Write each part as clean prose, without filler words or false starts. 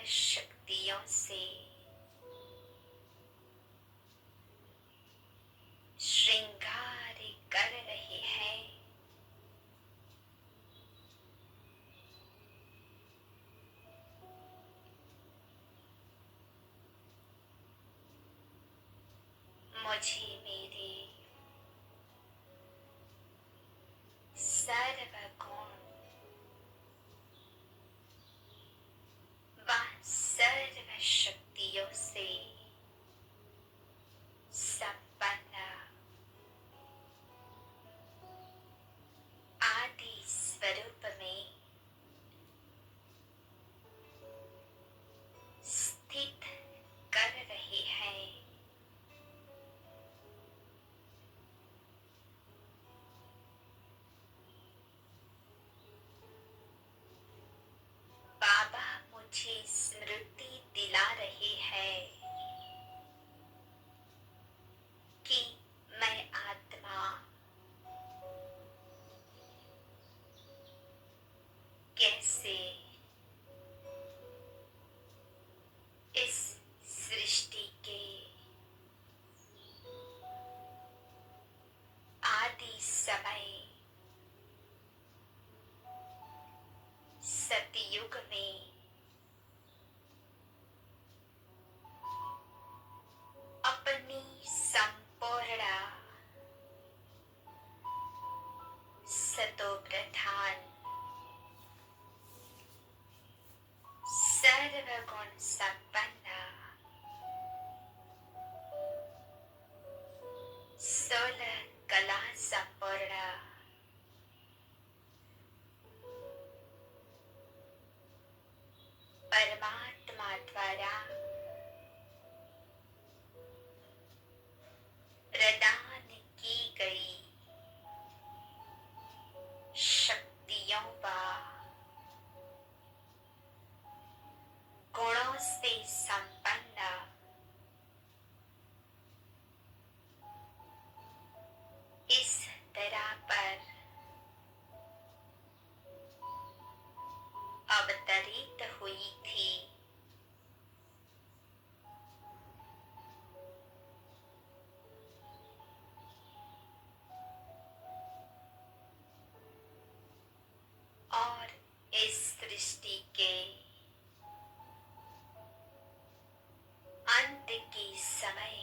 शक्तियों से श्रृंगार कर रहे हैं। मुझे मेरे सर्वगुण व सर्व शक्तियों से संपन्न आदि स्वरूप में स्थित कर रहे हैं। बाबा मुझे स्मृति दिला रहे हैं कि मैं आत्मा कैसे इस सृष्टि के आदि समय सतयुग में अपनी संपूर्ण सतोप्रधान सर्वगुण संपन्न 16 कला संपूर्ण परमात्मा द्वारा प्रदान की गई शक्तियों व गुणों से संपन्न इस तरह पर अवतरित हुई थी। और इस सृष्टि के अंत के समय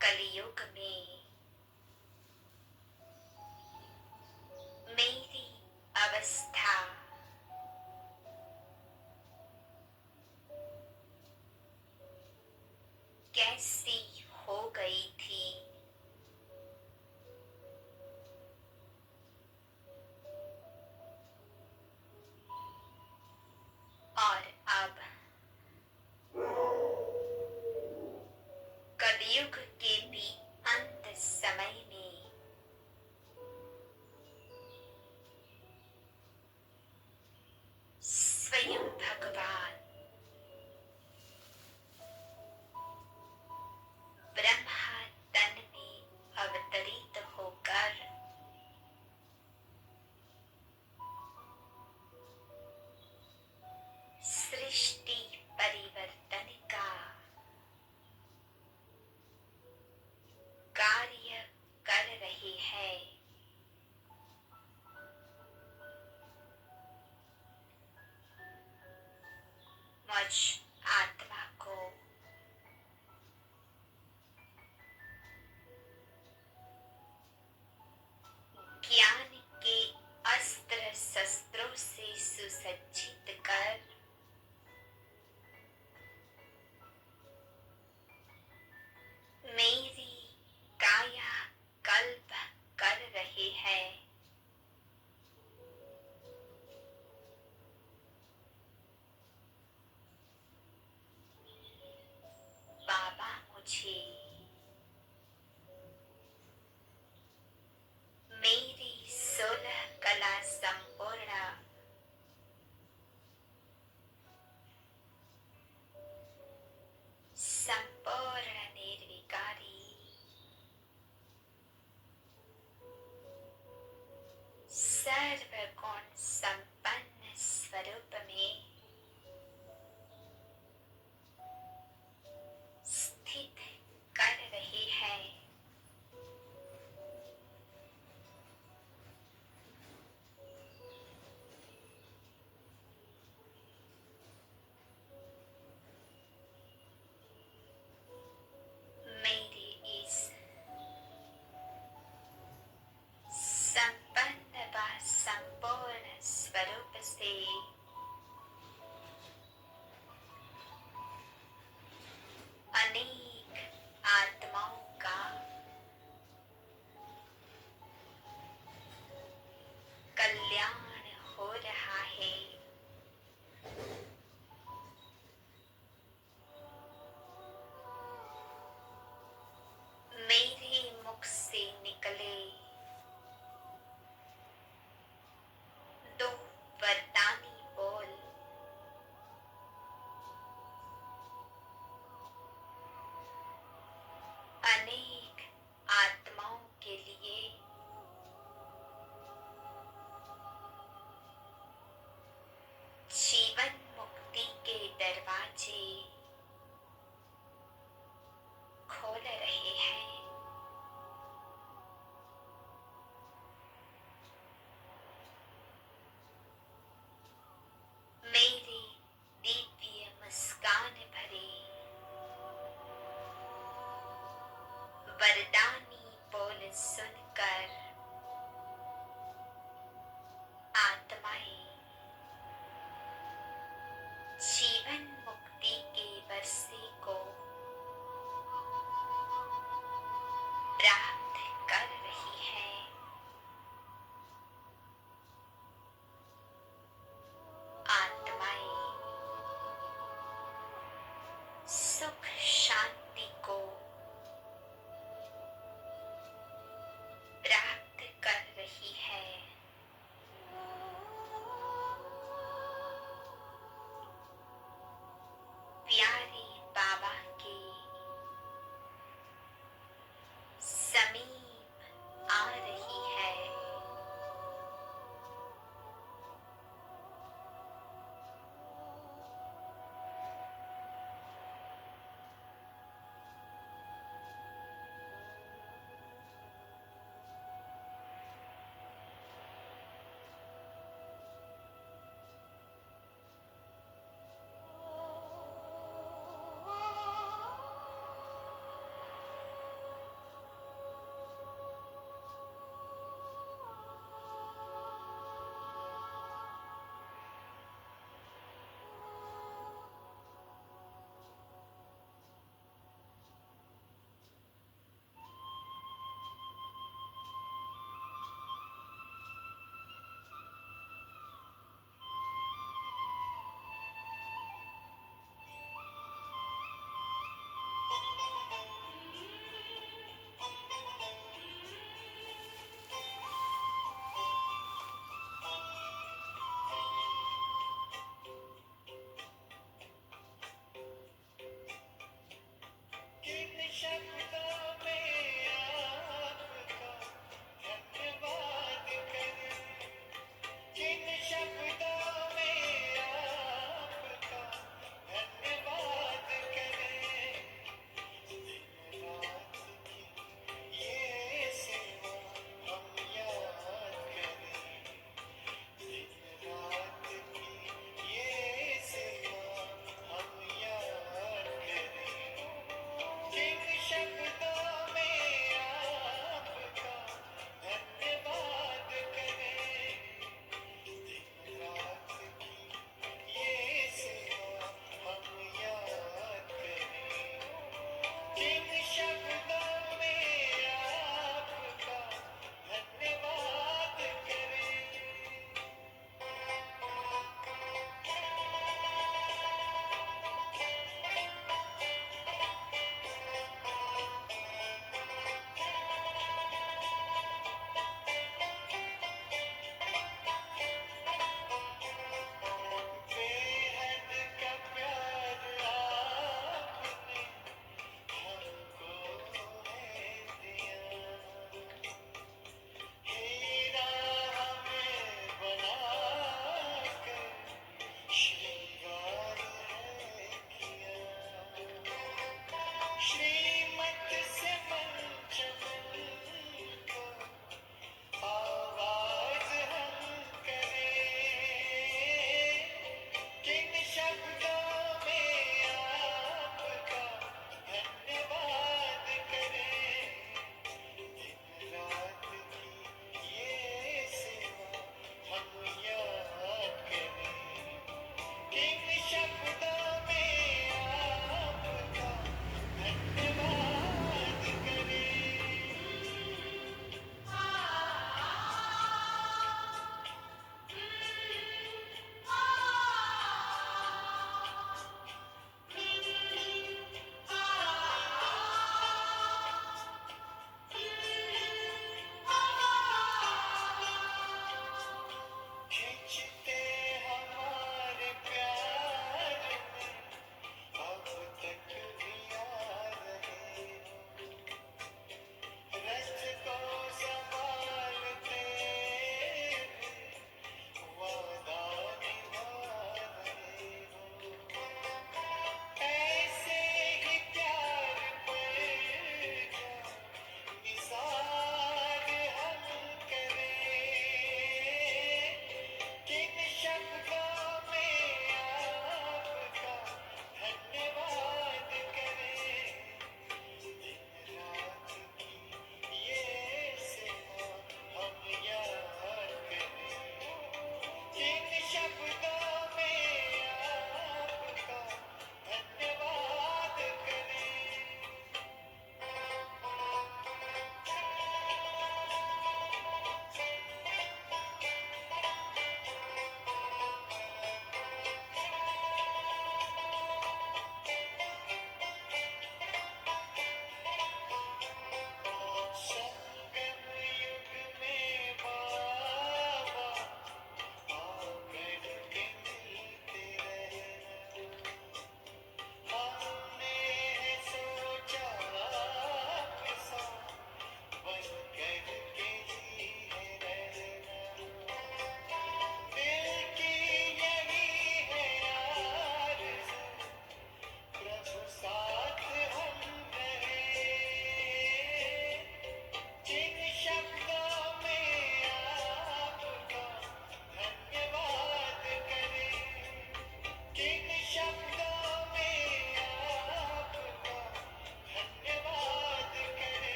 कलयुग में मेरी अवस्था कैसी हो गई थी, और अब कलयुग के भी अंत समय में स्वयं भगवान ब्रह्मा तन में अवतरित होकर सृष्टि परिवर्तन का कार्य कर रहे हैं। मुझ आत्मा को ज्ञान के अस्त्र शस्त्रों से सुसज्जित कर मेरी काया कल्प कर रहे हैं। बाबा मुझे मेरी 16 कला संपूर्ण संपूर्ण निर्विकारी सर्वगुण संपन्न स्वरूप से अनेक आत्माओं का कल्याण हो रहा है। मेरे मुख से निकले दो वरदानी बोल अनेक आत्माओं के लिए जीवन मुक्ति के दरवाजे खोल रहे हैं। मेरी दिव्य मुस्कान भरे वरदानी बोल सुनकर आत्माएं जीवन मुक्ति के वर्षे को प्राप्त कर रही है। आत्माएं सुख शांति को प्राप्त कर रही है। प्यारे बाबा के समीप आ रही है।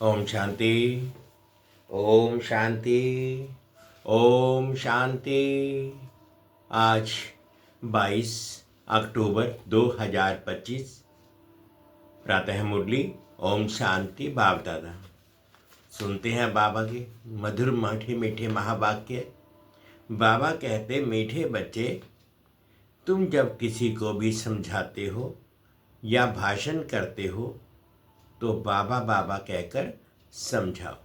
ओम शांति। ओम शांति। ओम शांति। आज 22 अक्टूबर 2025 प्रातः मुरली ओम शांति बाप दादा। सुनते हैं बाबा के मधुर मीठे मीठे महावाक्य। बाबा कहते, मीठे बच्चे, तुम जब किसी को भी समझाते हो या भाषण करते हो तो बाबा बाबा कहकर समझाओ,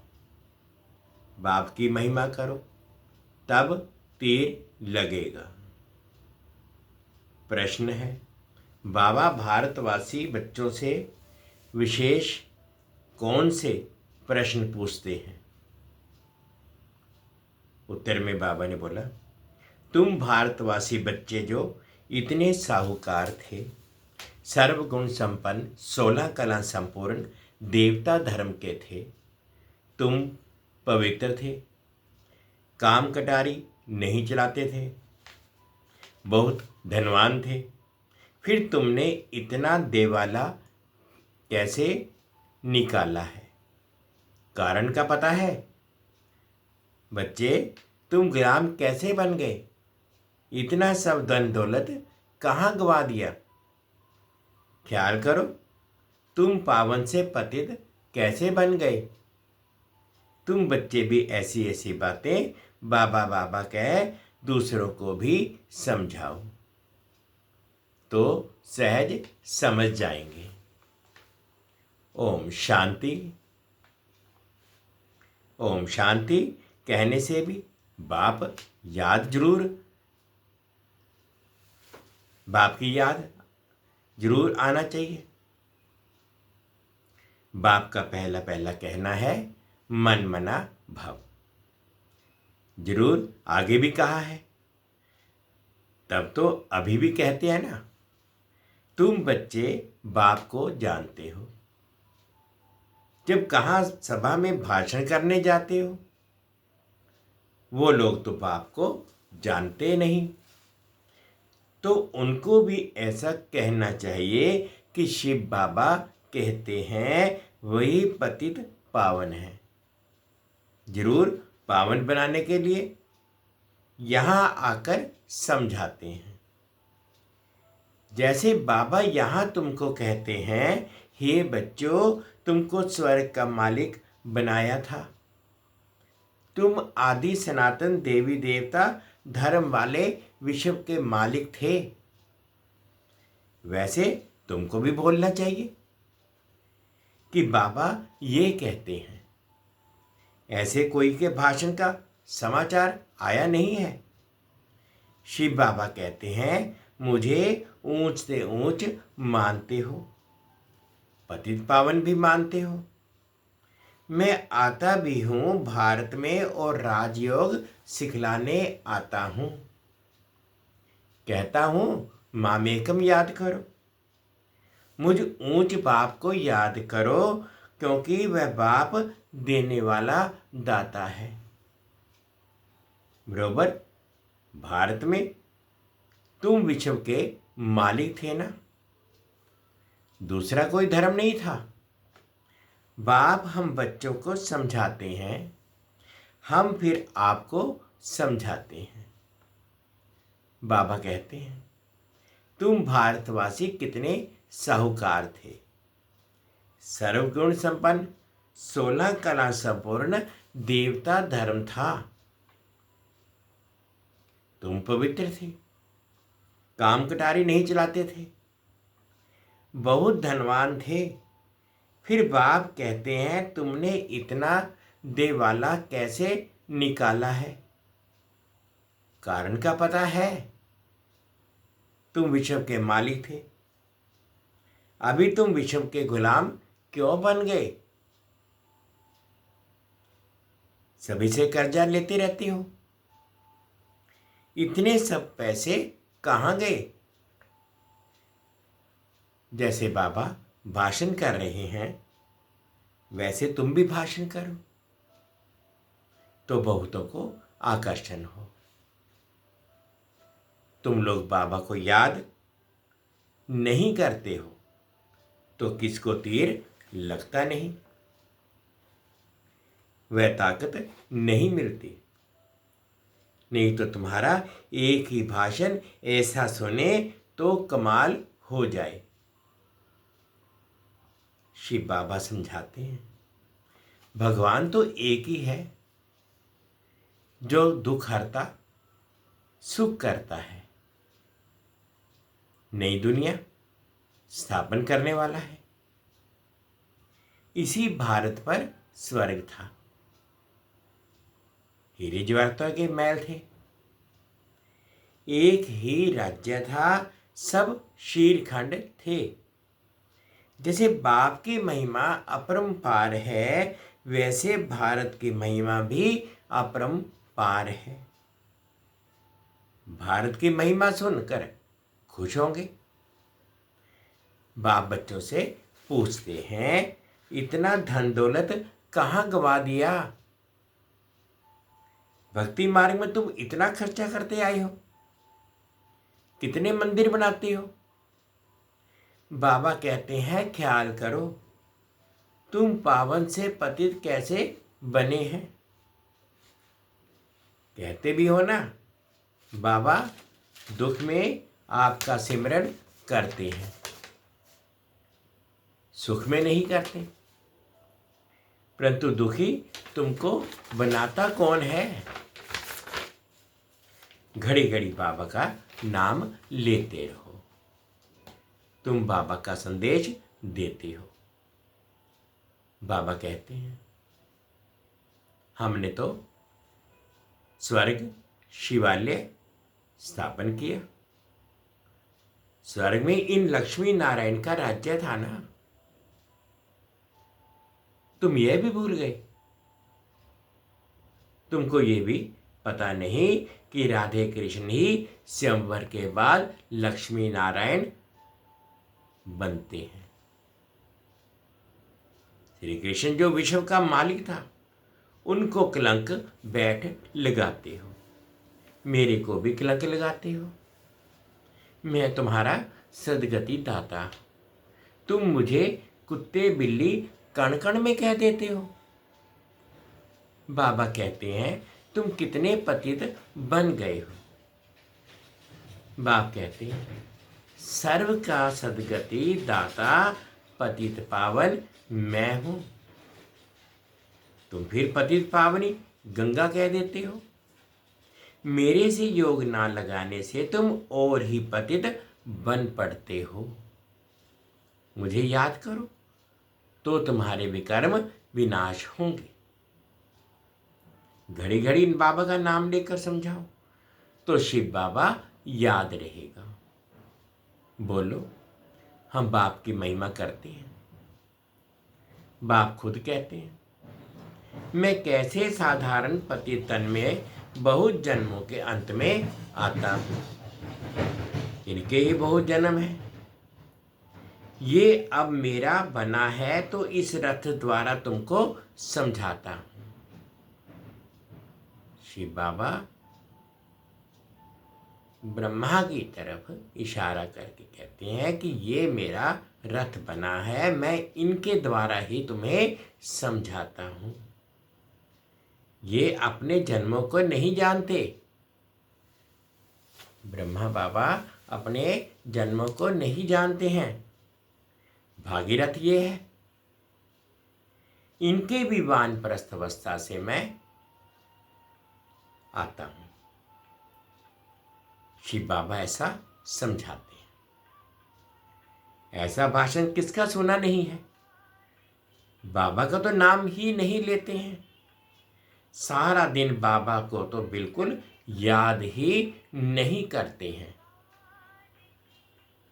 बाप की महिमा करो, तब तीर लगेगा। प्रश्न है, बाबा भारतवासी बच्चों से विशेष कौन से प्रश्न पूछते हैं? उत्तर में बाबा ने बोला, तुम भारतवासी बच्चे जो इतने साहूकार थे, सर्वगुण संपन्न, 16 कला संपूर्ण, देवता धर्म के थे, तुम पवित्र थे, काम कटारी नहीं चलाते थे, बहुत धनवान थे, फिर तुमने इतना देवाला कैसे निकाला है? कारण का पता है? बच्चे, तुम गुलाम कैसे बन गए? इतना सब धन दौलत कहाँ गवा दिया? ख्याल करो, तुम पावन से पतित कैसे बन गए? तुम बच्चे भी ऐसी ऐसी बातें बाबा बाबा कह दूसरों को भी समझाओ तो सहज समझ जाएंगे। ओम शांति। ओम शांति कहने से भी बाप याद जरूर, बाप की याद जरूर आना चाहिए। बाप का पहला पहला कहना है मन मना भव। जरूर आगे भी कहा है, तब तो अभी भी कहते हैं ना, तुम बच्चे बाप को जानते हो। जब कहाँ सभा में भाषण करने जाते हो, वो लोग तो बाप को जानते नहीं, तो उनको भी ऐसा कहना चाहिए कि शिव बाबा कहते हैं वही पतित पावन है। जरूर पावन बनाने के लिए यहाँ आकर समझाते हैं। जैसे बाबा यहाँ तुमको कहते हैं, हे बच्चों, तुमको स्वर्ग का मालिक बनाया था, तुम आदि सनातन देवी देवता धर्म वाले विश्व के मालिक थे, वैसे तुमको भी बोलना चाहिए कि बाबा ये कहते हैं। ऐसे कोई के भाषण का समाचार आया नहीं है। शिव बाबा कहते हैं, मुझे ऊंच से ऊंच मानते हो, पतित पावन भी मानते हो। मैं आता भी हूं भारत में और राजयोग सिखलाने आता हूं। कहता हूं मामेकम याद करो, मुझ ऊंच बाप को याद करो, क्योंकि वह बाप देने वाला दाता है। बरोबर, भारत में तुम विश्व के मालिक थे ना, दूसरा कोई धर्म नहीं था। बाप हम बच्चों को समझाते हैं, हम फिर आपको समझाते हैं। बाबा कहते हैं, तुम भारतवासी कितने साहूकार थे, सर्वगुण संपन्न, 16 कला संपूर्ण, देवता धर्म था, तुम पवित्र थे, काम कटारी नहीं चलाते थे, बहुत धनवान थे, फिर बाप कहते हैं तुमने इतना देवाला कैसे निकाला है? कारण का पता है? तुम विश्व के मालिक थे, अभी तुम विश्व के गुलाम क्यों बन गए? सभी से कर्जा लेते रहती हो, इतने सब पैसे कहाँ गए? जैसे बाबा भाषण कर रहे हैं, वैसे तुम भी भाषण करो तो बहुतों को आकर्षण हो। तुम लोग बाबा को याद नहीं करते हो तो किसको तीर लगता नहीं। वह ताकत नहीं मिलती। नहीं तो तुम्हारा एक ही भाषण ऐसा सुने तो कमाल हो जाए। शिव बाबा समझाते हैं, भगवान तो एक ही है जो दुख हरता सुख करता है। नई दुनिया स्थापन करने वाला है। इसी भारत पर स्वर्ग था। हीरे जवाहरातों के महल थे। एक ही राज्य था, सब शीलखंड थे। जैसे बाप की महिमा अपरंपार है, वैसे भारत की महिमा भी अपरंपार है। भारत की महिमा सुनकर खुश होंगे। बाप बच्चों से पूछते हैं, इतना धन दौलत कहाँ गवा दिया? भक्ति मार्ग में तुम इतना खर्चा करते आए हो, कितने मंदिर बनाते हो? बाबा कहते हैं, ख्याल करो तुम पावन से पतित कैसे बने हैं। कहते भी हो ना, बाबा दुख में आपका सिमरन करते हैं, सुख में नहीं करते। परंतु दुखी तुमको बनाता कौन है? घड़ी घड़ी बाबा का नाम लेते रहो। तुम बाबा का संदेश देते हो। बाबा कहते हैं, हमने तो स्वर्ग शिवालय स्थापन किया। स्वर्ग में इन लक्ष्मी नारायण का राज्य था ना, तुम यह भी भूल गए? तुमको यह भी पता नहीं कि राधे कृष्ण ही स्वयंवर के बाद लक्ष्मी नारायण बनते हैं। श्री कृष्ण जो विश्व का मालिक था, उनको कलंक बैठ लगाते हो, मेरे को भी कलंक लगाते हो। मैं तुम्हारा सदगति दाता, तुम मुझे कुत्ते बिल्ली कण कण में कह देते हो। बाबा कहते हैं, तुम कितने पतित बन गए हो। बाप कहते हैं, सर्व का सदगति दाता पतित पावन मैं हूं। तुम फिर पतित पावनी गंगा कह देते हो। मेरे से योग ना लगाने से तुम और ही पतित बन पड़ते हो। मुझे याद करो तो तुम्हारे विकर्म विनाश होंगे। घड़ी घड़ी बाबा का नाम लेकर समझाओ तो शिव बाबा याद रहेगा। बोलो, हम बाप की महिमा करते हैं। बाप खुद कहते हैं, मैं कैसे साधारण पति तन में बहुत जन्मों के अंत में आता हूं। इनके ही बहुत जन्म है। ये अब मेरा बना है तो इस रथ द्वारा तुमको समझाता हूं। शिव बाबा ब्रह्मा की तरफ इशारा करके कहते हैं कि ये मेरा रथ बना है, मैं इनके द्वारा ही तुम्हें समझाता हूं। ये अपने जन्मों को नहीं जानते। ब्रह्मा बाबा अपने जन्मों को नहीं जानते हैं। भागीरथ ये है। इनके भी वानप्रस्थ अवस्था से मैं आता हूं। शिव बाबा ऐसा समझाते हैं। ऐसा भाषण किसका सुना नहीं है? बाबा का तो नाम ही नहीं लेते हैं। सारा दिन बाबा को तो बिल्कुल याद ही नहीं करते हैं।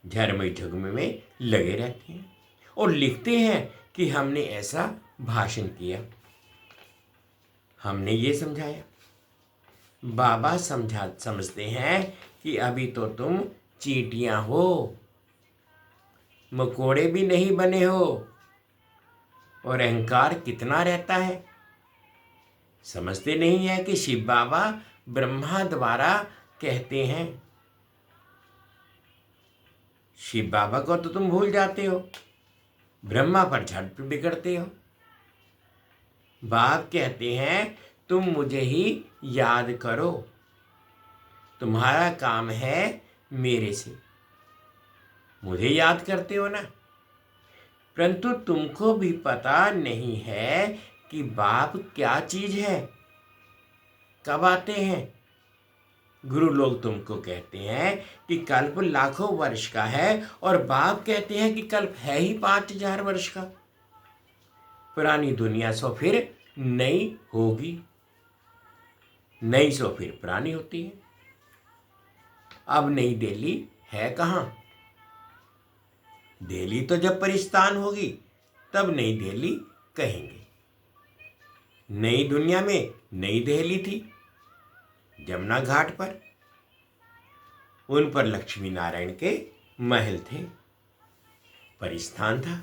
झरमई झगमे में लगे रहते हैं और लिखते हैं कि हमने ऐसा भाषण किया, हमने ये समझाया। बाबा समझते हैं कि अभी तो तुम चींटियां हो, मकोड़े भी नहीं बने हो और अहंकार कितना रहता है। समझते नहीं है कि शिव बाबा ब्रह्मा द्वारा कहते हैं। शिव बाबा को तो तुम भूल जाते हो, ब्रह्मा पर झट बिगड़ते हो। बाप कहते हैं तुम मुझे ही याद करो, तुम्हारा काम है मेरे से, मुझे याद करते हो ना। परंतु तुमको भी पता नहीं है कि बाप क्या चीज है, कब आते हैं। गुरु लोग तुमको कहते हैं कि कल्प लाखों वर्ष का है और बाप कहते हैं कि कल्प है ही 5000 वर्ष का। पुरानी दुनिया सो फिर नई होगी, नई सो फिर पुरानी होती है। अब नई दिल्ली है कहाँ? दिल्ली तो जब परिस्तान होगी तब नई दिल्ली कहेंगे। नई दुनिया में नई दिल्ली थी जमुना घाट पर, उन पर लक्ष्मी नारायण के महल थे, परिस्थान था।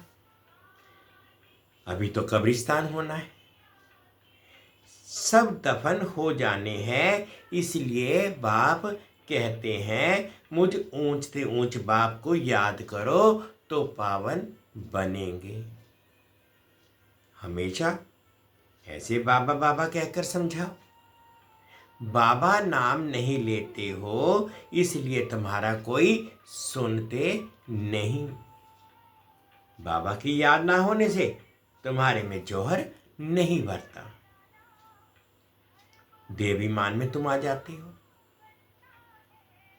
अभी तो कब्रिस्तान होना है, सब दफन हो जाने हैं। इसलिए बाप कहते हैं मुझ ऊंच से ऊंच बाप को याद करो तो पावन बनेंगे। हमेशा ऐसे बाबा बाबा कहकर समझाओ। बाबा नाम नहीं लेते हो इसलिए तुम्हारा कोई सुनते नहीं। बाबा की याद ना होने से तुम्हारे में जौहर नहीं भरता, देवीमान में तुम आ जाते हो।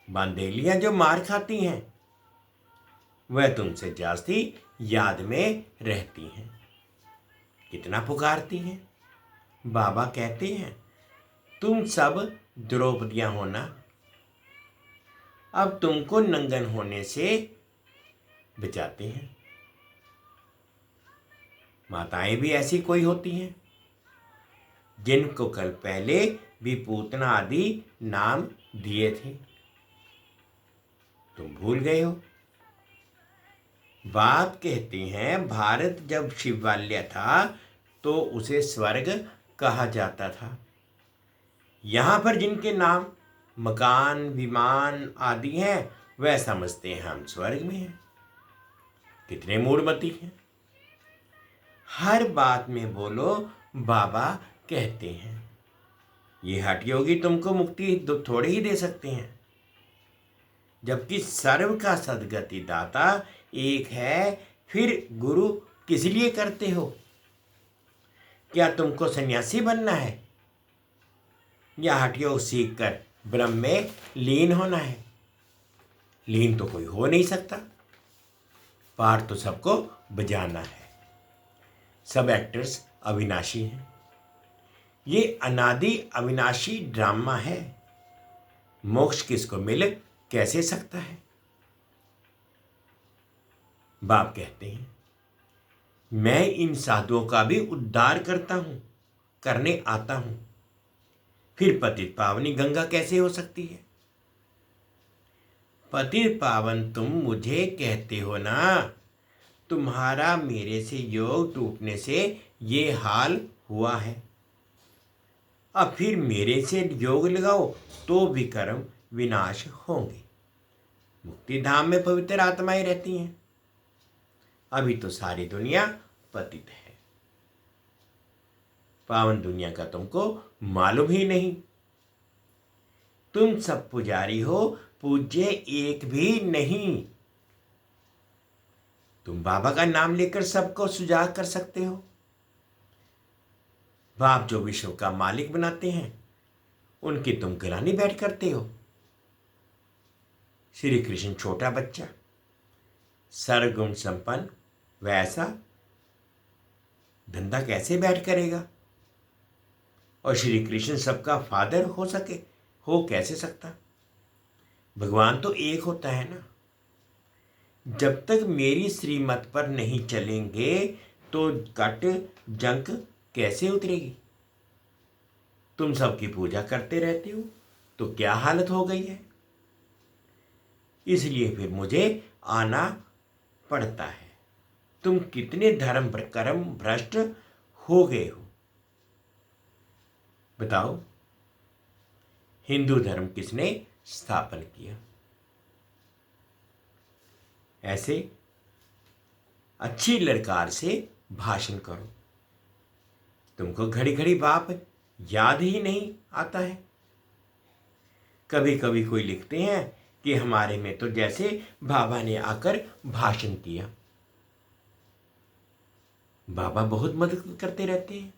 बांदेलियां जो मार खाती हैं वह तुमसे जास्ती याद में रहती हैं, कितना पुकारती हैं। बाबा कहते हैं तुम सब द्रौपदियां हो ना, अब तुमको नंगन होने से बचाते हैं। माताएं भी ऐसी कोई होती हैं जिनको कल पहले भी पूतना आदि नाम दिए थे, तुम भूल गए हो। बाप कहते हैं भारत जब शिवालय था तो उसे स्वर्ग कहा जाता था। यहां पर जिनके नाम मकान विमान आदि हैं वह समझते हैं हम स्वर्ग में हैं। कितने मूढ़मती हैं। हर बात में बोलो बाबा कहते हैं। ये हठ योगी तुमको मुक्ति थोड़े ही दे सकते हैं, जबकि सर्व का सदगति दाता एक है। फिर गुरु किस लिए करते हो? क्या तुमको सन्यासी बनना है या हठ योग सीख कर ब्रह्म में लीन होना है? लीन तो कोई हो नहीं सकता, पार तो सबको बजाना है। सब एक्टर्स अविनाशी हैं। ये अनादि अविनाशी ड्रामा है। मोक्ष किसको मिल कैसे सकता है? बाप कहते हैं मैं इन साधुओं का भी उद्धार करता हूं, करने आता हूं। फिर पतित पावनी गंगा कैसे हो सकती है? पतित पावन तुम मुझे कहते हो ना, तुम्हारा मेरे से योग टूटने से ये हाल हुआ है। अब फिर मेरे से योग लगाओ तो भी कर्म विनाश होंगे। मुक्ति धाम में पवित्र आत्माएं रहती हैं। अभी तो सारी दुनिया पतित है, पावन दुनिया का तुमको मालूम ही नहीं। तुम सब पुजारी हो, पूज्य एक भी नहीं। तुम बाबा का नाम लेकर सबको सुजाग कर सकते हो। बाप जो विश्व का मालिक बनाते हैं उनकी तुम गिलानी बैठ करते हो। श्री कृष्ण छोटा बच्चा, सर्वगुण संपन्न, वैसा धंधा कैसे बैठ करेगा? और श्री कृष्ण सबका फादर हो कैसे सकता? भगवान तो एक होता है ना। जब तक मेरी श्रीमत पर नहीं चलेंगे तो कट जंक कैसे उतरेगी? तुम सबकी पूजा करते रहते हो तो क्या हालत हो गई है। इसलिए फिर मुझे आना पड़ता है। तुम कितने धर्म कर्म भ्रष्ट हो गए हो बताओ। हिंदू धर्म किसने स्थापन किया? ऐसे अच्छी ललकार से भाषण करो तुमको घड़ी घड़ी बाप याद ही नहीं आता है। कभी कभी कोई लिखते हैं कि हमारे में तो जैसे बाबा ने आकर भाषण किया। बाबा बहुत मदद करते रहते हैं।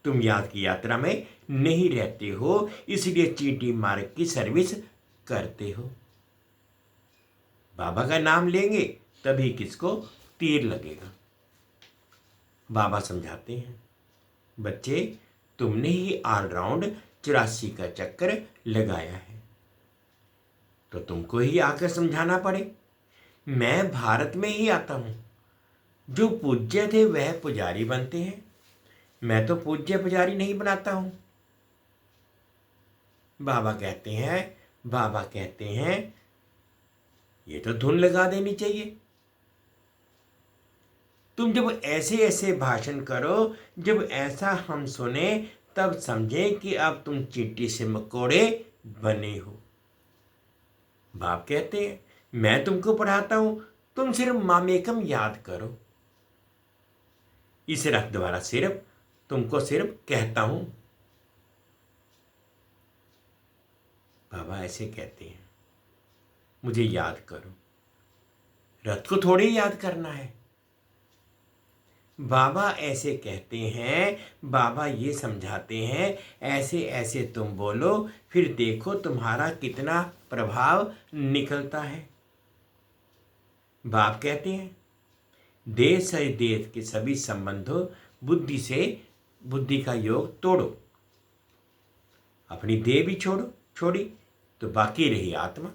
तुम याद की यात्रा में नहीं रहते हो, इसलिए चींटी मार्ग की सर्विस करते हो। बाबा का नाम लेंगे तभी किसको तीर लगेगा। बाबा समझाते हैं, बच्चे तुमने ही ऑलराउंड 84 का चक्कर लगाया है, तो तुमको ही आकर समझाना पड़े। मैं भारत में ही आता हूं। जो पूज्य थे वह पुजारी बनते हैं, मैं तो पूज्य पुजारी नहीं बनाता हूं। बाबा कहते हैं ये तो धुन लगा देनी चाहिए। तुम जब ऐसे ऐसे भाषण करो, जब ऐसा हम सुने, तब समझें कि अब तुम चींटी से मकोड़े बने हो। बाप कहते हैं मैं तुमको पढ़ाता हूं, तुम सिर्फ मामेकम याद करो। इस रख द्वारा सिर्फ तुमको सिर्फ कहता हूं। बाबा ऐसे कहते हैं मुझे याद करो। रथ को थोड़ी याद करना है। बाबा ऐसे कहते हैं, बाबा ये समझाते हैं, ऐसे ऐसे तुम बोलो, फिर देखो तुम्हारा कितना प्रभाव निकलता है। बाप कहते हैं देश से देश के सभी संबंधों बुद्धि से बुद्धि का योग तोड़ो। अपनी देह भी छोड़ी तो बाकी रही आत्मा।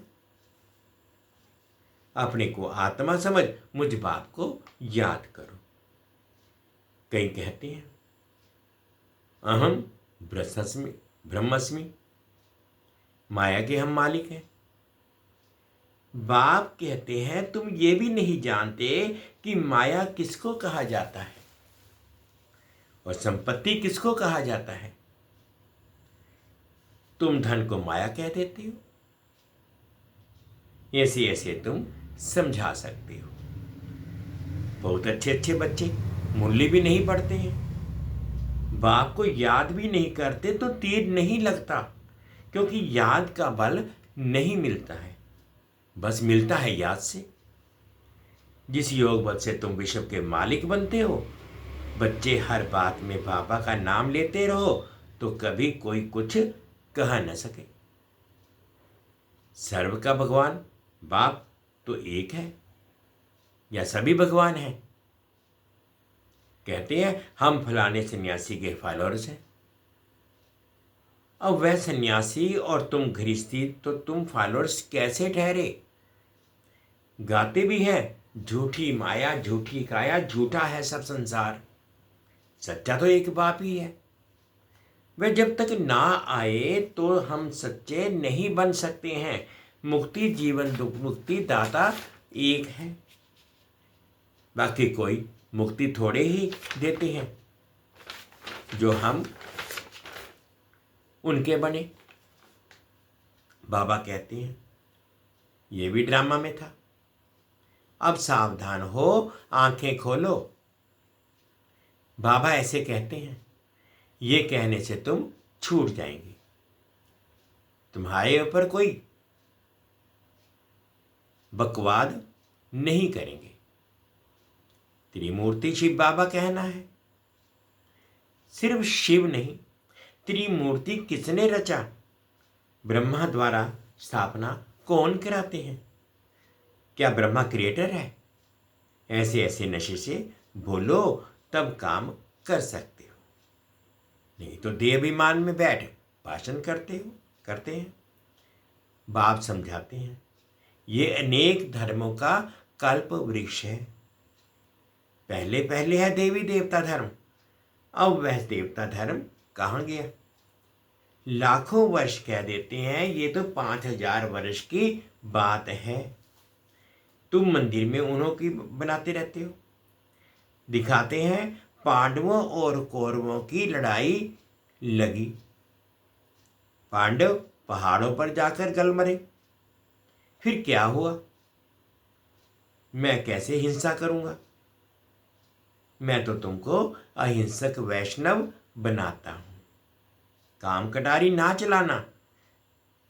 अपने को आत्मा समझ मुझ बाप को याद करो। कई कहते हैं अहम ब्रह्मस्मि, माया के हम मालिक हैं। बाप कहते हैं तुम ये भी नहीं जानते कि माया किसको कहा जाता है और संपत्ति किसको कहा जाता है। तुम धन को माया कह देते हो। ऐसे ऐसे तुम समझा सकते हो। बहुत अच्छे अच्छे बच्चे मुरली भी नहीं पढ़ते हैं, बाप को याद भी नहीं करते तो तीर नहीं लगता, क्योंकि याद का बल नहीं मिलता है, बस मिलता है याद से। जिस योग बल से तुम विश्व के मालिक बनते हो, बच्चे हर बात में बाबा का नाम लेते रहो तो कभी कोई कुछ कह न सके। सर्व का भगवान बाप तो एक है या सभी भगवान हैं। कहते हैं हम फलाने सन्यासी के फॉलोअर्स हैं। अब वह सन्यासी और तुम गृहस्थी, तो तुम फॉलोअर्स कैसे ठहरे। गाते भी हैं झूठी माया झूठी काया, झूठा है सब संसार, सच्चा तो एक बाप ही है। वह जब तक ना आए तो हम सच्चे नहीं बन सकते हैं। मुक्ति जीवन दुख मुक्ति दाता एक है, बाकी कोई मुक्ति थोड़े ही देते हैं जो हम उनके बने। बाबा कहते हैं ये भी ड्रामा में था, अब सावधान हो, आंखें खोलो। बाबा ऐसे कहते हैं ये कहने से तुम छूट जाएंगे, तुम्हारे ऊपर कोई बकवाद नहीं करेंगे। त्रिमूर्ति शिव बाबा कहना है। सिर्फ शिव नहीं, त्रिमूर्ति किसने रचा, ब्रह्मा द्वारा स्थापना कौन कराते हैं। क्या ब्रह्मा क्रिएटर है। ऐसे ऐसे नशे से बोलो तब काम कर सकते हो, नहीं तो देहाभिमान में बैठ भाषण करते हैं। बाप समझाते हैं ये अनेक धर्मों का कल्प वृक्ष है। पहले पहले है देवी देवता धर्म, अब वह देवता धर्म कहाँ गया। लाखों वर्ष कह देते हैं, ये तो 5000 वर्ष की बात है। तुम मंदिर में उन्हों की बनाते रहते हो। दिखाते हैं पांडवों और कौरवों की लड़ाई लगी, पांडव पहाड़ों पर जाकर गल मरे, फिर क्या हुआ। मैं कैसे हिंसा करूंगा। मैं तो तुमको अहिंसक वैष्णव बनाता हूँ। काम कटारी ना चलाना,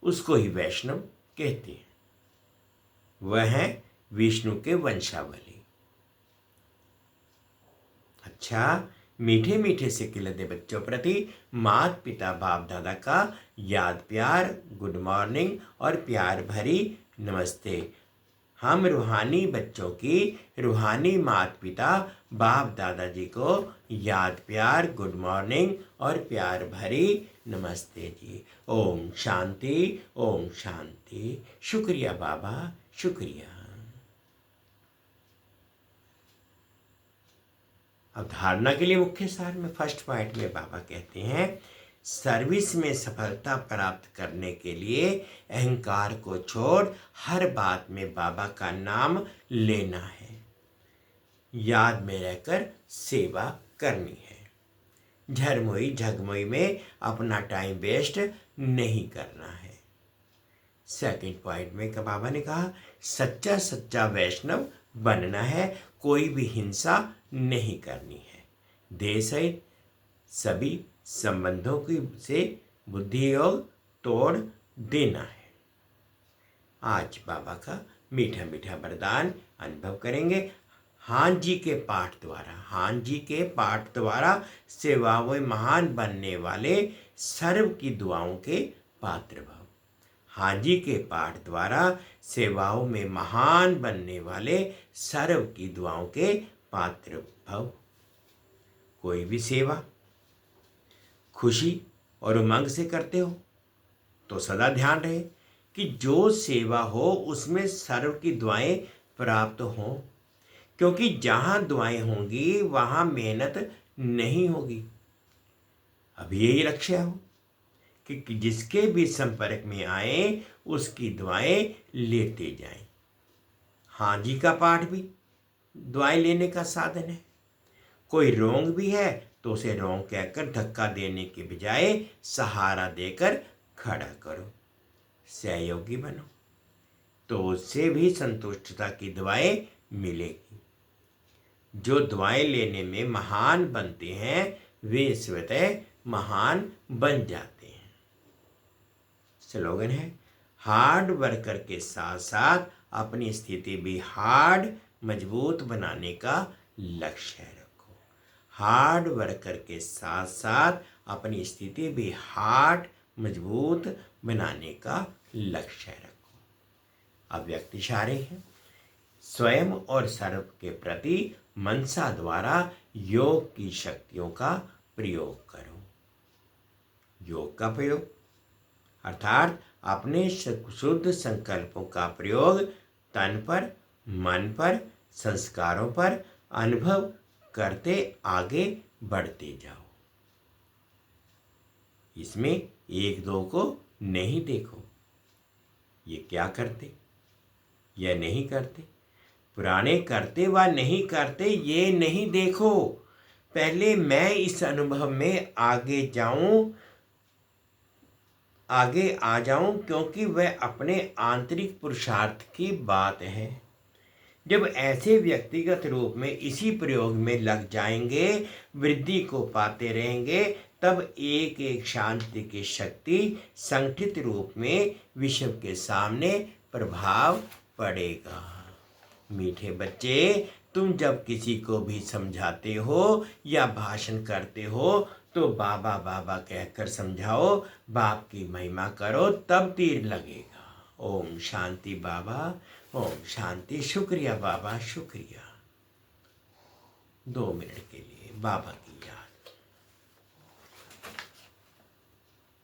उसको ही वैष्णव कहते हैं। वह है विष्णु के वंशावली। अच्छा, मीठे मीठे से खिलते बच्चों प्रति माता पिता बाप दादा का याद प्यार, गुड मॉर्निंग और प्यार भरी नमस्ते। हम रूहानी बच्चों की रूहानी माता पिता बाप दादाजी को याद प्यार, गुड मॉर्निंग और प्यार भरी नमस्ते जी। ओम शांति, ओम शांति। शुक्रिया बाबा, शुक्रिया। अब धारणा के लिए मुख्य सार में फर्स्ट पॉइंट में बाबा कहते हैं, सर्विस में सफलता प्राप्त करने के लिए अहंकार को छोड़ हर बात में बाबा का नाम लेना है, याद में रहकर सेवा करनी है, झरमोई झगमोई में अपना टाइम वेस्ट नहीं करना है। सेकंड पॉइंट में बाबा ने कहा, सच्चा सच्चा वैष्णव बनना है, कोई भी हिंसा नहीं करनी है, देह सहित सभी संबंधों की से बुद्धि योग तोड़ देना है। आज बाबा का मीठा मीठा वरदान अनुभव करेंगे। हान जी के पाठ द्वारा, हान जी के पाठ द्वारा सेवाओं में महान बनने वाले सर्व की दुआओं के पात्र भव। हान जी के पाठ द्वारा सेवाओं में महान बनने वाले सर्व की दुआओं के पात्र भव। कोई भी सेवा खुशी और उमंग से करते हो तो सदा ध्यान रहे कि जो सेवा हो उसमें सर्व की दुआएं प्राप्त हों, क्योंकि जहाँ दुआएं होंगी वहाँ मेहनत नहीं होगी। अब यही लक्ष्य हो कि जिसके भी संपर्क में आए उसकी दुआएं लेते जाएं। हाँ जी का पाठ भी दुआएं लेने का साधन है। कोई रोंग भी है तो उसे रोंग कहकर धक्का देने के बजाय सहारा देकर खड़ा करो, सहयोगी बनो, तो उससे भी संतुष्टता की दुआएं मिलेगी। जो दुआएं लेने में महान बनते हैं वे स्वतः महान बन जाते हैं। स्लोगन है, हार्ड वर्कर के साथ साथ अपनी स्थिति भी हार्ड मजबूत बनाने का लक्ष्य रखो। हार्ड वर्कर के साथ साथ अपनी स्थिति भी हार्ड मजबूत बनाने का लक्ष्य रखो। अब व्यक्ति इशारे हैं, स्वयं और सर्व के प्रति मनसा द्वारा योग की शक्तियों का प्रयोग करो। योग का प्रयोग अर्थात अपने शुद्ध संकल्पों का प्रयोग तन पर, मन पर, संस्कारों पर अनुभव करते आगे बढ़ते जाओ। इसमें एक दो को नहीं देखो, ये क्या करते या नहीं करते, पुराने करते व नहीं करते ये नहीं देखो। पहले मैं इस अनुभव में आगे आ जाऊं, क्योंकि वह अपने आंतरिक पुरुषार्थ की बात है। जब ऐसे व्यक्तिगत रूप में इसी प्रयोग में लग जाएंगे, वृद्धि को पाते रहेंगे, तब एक एक शांति की शक्ति संगठित रूप में विश्व के सामने प्रभाव पड़ेगा। मीठे बच्चे, तुम जब किसी को भी समझाते हो या भाषण करते हो तो बाबा बाबा कहकर समझाओ, बाप की महिमा करो, तब तीर लगेगा। ओम शांति बाबा, ओम शांति। शुक्रिया बाबा, शुक्रिया। 2 मिनट के लिए बाबा की याद।